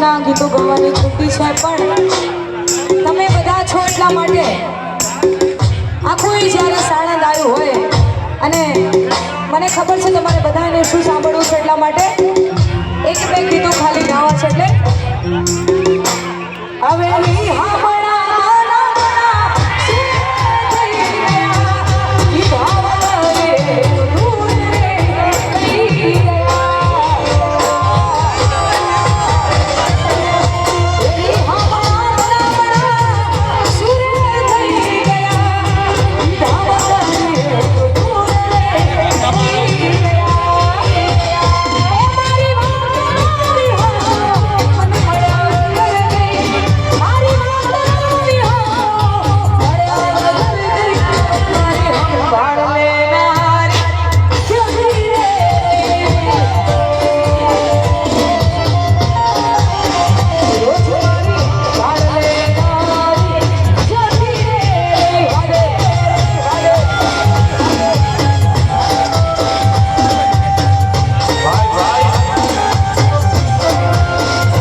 ના ગીતો ગાવાની છૂટી છે, પણ તમે બધા છો એટલા માટે આખું જ્યારે સાણંદ આવ્યું હોય અને મને ખબર છે તમારે બધાને શું સાંભળવું છે, એટલા માટે એક બે ગીતો ખાલી ગાવા છે. એટલે